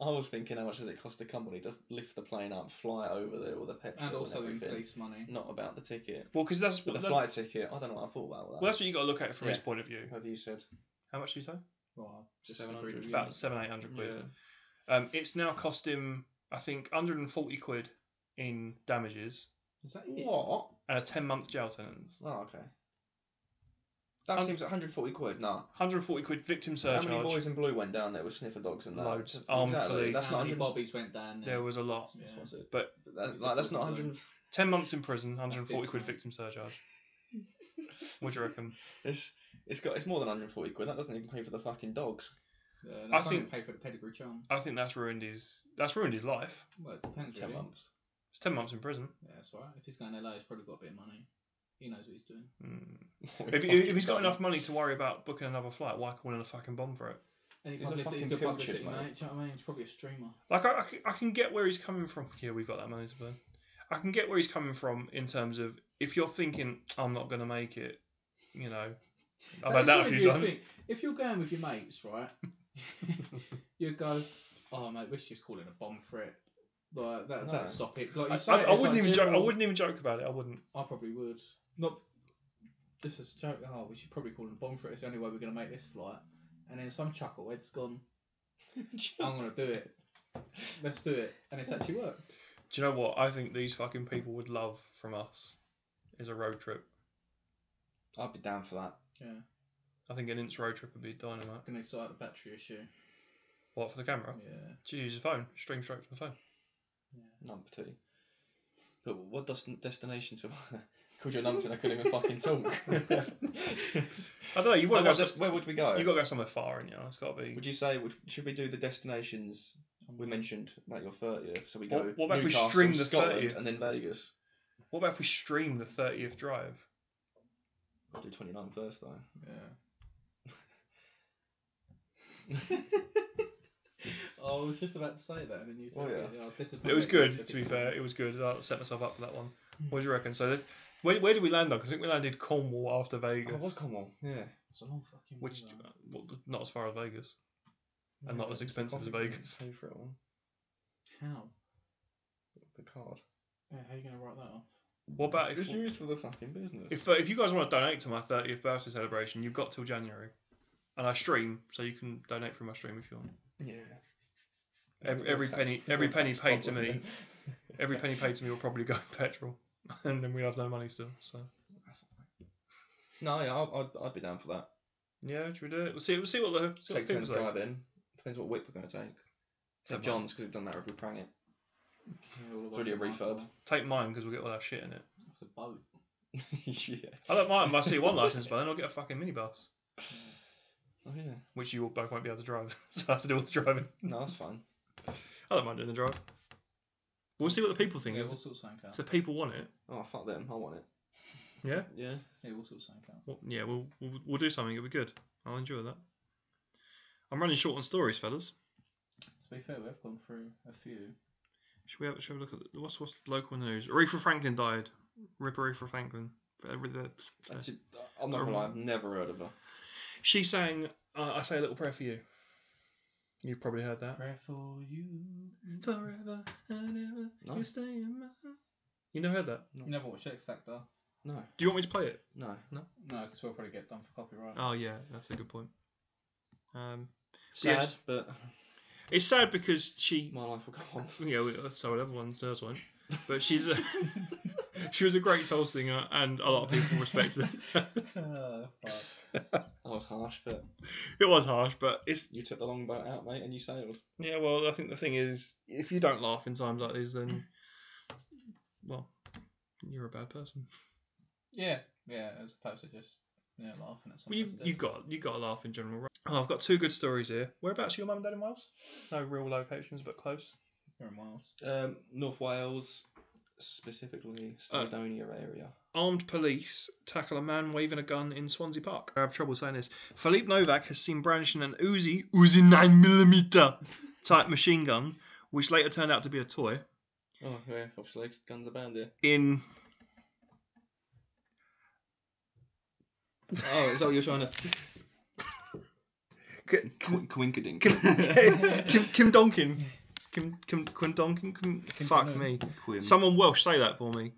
I was thinking how much does it cost the company to lift the plane up, fly over there, all the petrol And also in everything. police money. Not about the ticket. Well, because that's But the that- flight ticket, I don't know what I thought about that. Well, that's what you got to look at it from his Yeah. point of view. What have you said? How much do you say? Well, just 700. agreed with About you. 700, 800 quid. Yeah. It's now cost him, I think, 140 quid in damages Is that it? What? and a 10-month jail sentence. Oh, okay. That seems 140 quid. Nah. 140 quid victim How surcharge. many boys in blue went down there with sniffer dogs and that? Loads. Armed police. That's How not many 100. bobbies went down there? There was a lot. Yeah. What's it? But That's not 100. 10 months in prison, 140 big quid time. victim surcharge. What do you reckon? It's more than 140 quid. That doesn't even pay for the fucking dogs. I I think- think pay for the pedigree charm. I think that's ruined his life. Well, it depends. 10 really. months. It's 10 months in prison. Yeah, that's right. If he's going to LA, he's probably got a bit of money. He knows what he's doing. If he's got enough money to worry about booking another flight, why call in a fucking bomb for it? Any He's a publicity, fucking good pill publicity, chip, mate. mate. Do you know what I mean? He's probably a streamer. Like, I can get where he's coming from. Yeah, we've got that money to burn. I can get where he's coming from in terms of if you're thinking, I'm not going to make it, you know. I've had that a few times. If you're going with your mates, right, you go, oh, mate, we should just call it a bomb threat. Like, that'd stop it. Like, you say I it's wouldn't like even joke. I general- wouldn't even joke about it. I wouldn't. I probably would. Not just as a joke. Oh, we should probably call it a bomb threat. It's the only way we're going to make this flight. And then some chucklehead's gone, I'm going to do it. Let's do it. And it's actually worked. Do you know what I think these fucking people would love from us? Is a road trip. I'd be down for that. Yeah. I think an inch road trip would be dynamite. Can they sort out the battery issue? What, for the camera? Yeah. Just use your phone. Stream straight from the phone. Number 2. But what destinations have called your numbers and I couldn't even fucking talk? I don't know. You want to go. Where would we go? You got to go somewhere far, and it's got to be. Would you say should we do the destinations we mentioned like your 30th? So we go What about if we Newcastle, stream the Scotland, 30th? and then Vegas. What about if we stream the 30th drive? I'll do 29 first though. Yeah. I was just about to say that, and then you said Oh, yeah. it. I was disappointed. It was You good. said To be it. fair, it was good. I set myself up for that one. What do you reckon? So, where did we land on? Because I think we landed Cornwall after Vegas, Oh, what's Cornwall? Yeah. It's a long fucking which way, not as far as Vegas, and not as expensive as Probably Vegas. Pay for it one. How? The card. Yeah, how are you going to write that off? What about It's if used for the fucking business. if you guys want to donate to my 30th birthday celebration, you've got till January, and I stream, so you can donate through my stream if you want. Yeah. Every penny paid to me, every penny paid to me will probably go in petrol, and then we have no money still. So No, yeah, I'd be down for that. yeah, should we do it? We'll see what the Take people turns say. driving. Depends what whip we're going to take. Take Take John's because we've done that if we prang it. Yeah, all of It's already a us are refurb. like, Take mine because we'll get all that shit in it. It's a boat. Yeah. I don't mind my C1 license, but then I'll get a fucking minibus. Oh yeah. which you both won't be able to drive, so I have to do all the driving. No, that's fine. I don't mind doing the drive. We'll see what the people think. Yeah, If we'll sort something if out. the people want it, Oh fuck them. I want it. yeah, Yeah. Yeah, we'll sort something out. well, yeah, we'll do something. It'll be good. I'll enjoy that. I'm running short on stories, fellas. To be fair, we have gone through a few. Should we have a look at what's local news? Aretha Franklin died. Rip Aretha Franklin. That's it. I'm not gonna lie. I've never heard of her. She sang I Say a Little Prayer for You. You've probably heard that. Pray for you. Forever and ever, No. you stay in my heart. You never heard that? You never watched X Factor? No. Do you want me to play it? No. No, because we'll probably get done for copyright. Oh yeah, that's a good point. Sad, but It's sad because she, my life will go on. so everyone's hers won't. But she was a great soul singer, and a lot of people respected her. Fuck. That was harsh, but It was harsh, but it's you took the longboat out, mate, and you sailed. yeah. Well, I think the thing is, if you don't laugh in times like these, then well, you're a bad person. Yeah, as opposed to just laughing at Well, something. you got to laugh in general. Right? Oh, I've got two good stories here. Whereabouts are your mum and dad in Wales? No real locations, but close. They're in Wales. North Wales, specifically Snowdonia area. Armed police tackle a man waving a gun in Swansea Park. I have trouble saying this. Philippe Novak has seen brandishing an Uzi 9mm type machine gun, which later turned out to be a toy. Oh yeah, obviously guns are banned here. In Oh, is that what you're trying to? Quinkadink. Kim Donkin. Kim Donkin. Fuck me. Quim. Someone Welsh say that for me.